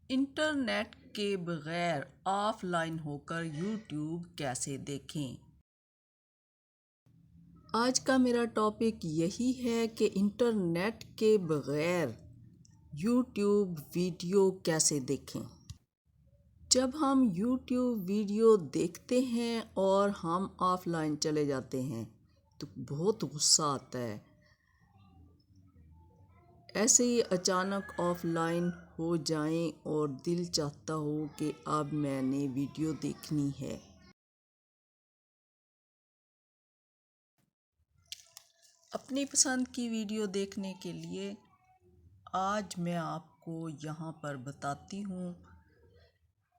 Internet کے بغیر of line ہو کر یوٹیوب کیسے دیکھیں؟ آج کا میرا ٹاپک یہی ہے کہ انٹرنیٹ کے بغیر یوٹیوب ویڈیو کیسے دیکھیں۔ جب ہم یوٹیوب ویڈیو دیکھتے ہیں اور ہم آف لائن چلے جاتے ہیں تو بہت غصہ آتا ہے۔ ایسے ہی اچانک آف لائن ہو جائیں اور دل چاہتا ہو کہ اب میں نے ویڈیو دیکھنی ہے۔ اپنی پسند کی ویڈیو دیکھنے کے لیے آج میں آپ کو یہاں پر بتاتی ہوں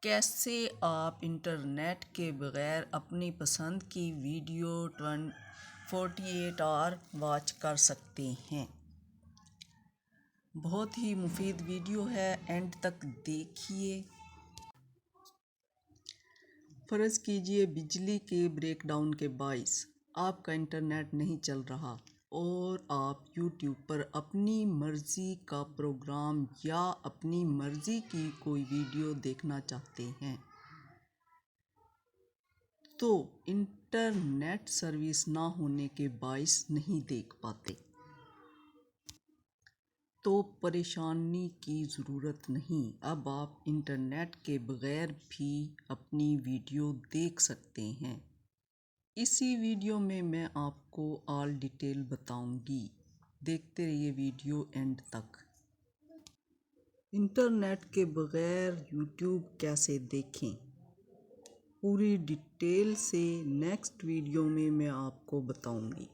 کیسے آپ انٹرنیٹ کے بغیر اپنی پسند کی ویڈیو 48 آور واچ کر سکتے ہیں۔ بہت ہی مفید ویڈیو ہے، اینڈ تک دیکھیے۔ فرض کیجئے بجلی کے بریک ڈاؤن کے باعث آپ کا انٹرنیٹ نہیں چل رہا اور آپ یوٹیوب پر اپنی مرضی کا پروگرام یا اپنی مرضی کی کوئی ویڈیو دیکھنا چاہتے ہیں تو انٹرنیٹ سروس نہ ہونے کے باعث نہیں دیکھ پاتے، تو پریشانی کی ضرورت نہیں۔ اب آپ انٹرنیٹ کے بغیر بھی اپنی ویڈیو دیکھ سکتے ہیں۔ اسی ویڈیو میں آپ کو آل ڈیٹیل بتاؤں گی، دیکھتے رہیے ویڈیو اینڈ تک۔ انٹرنیٹ کے بغیر یوٹیوب کیسے دیکھیں، پوری ڈیٹیل سے نیکسٹ ویڈیو میں آپ کو بتاؤں گی۔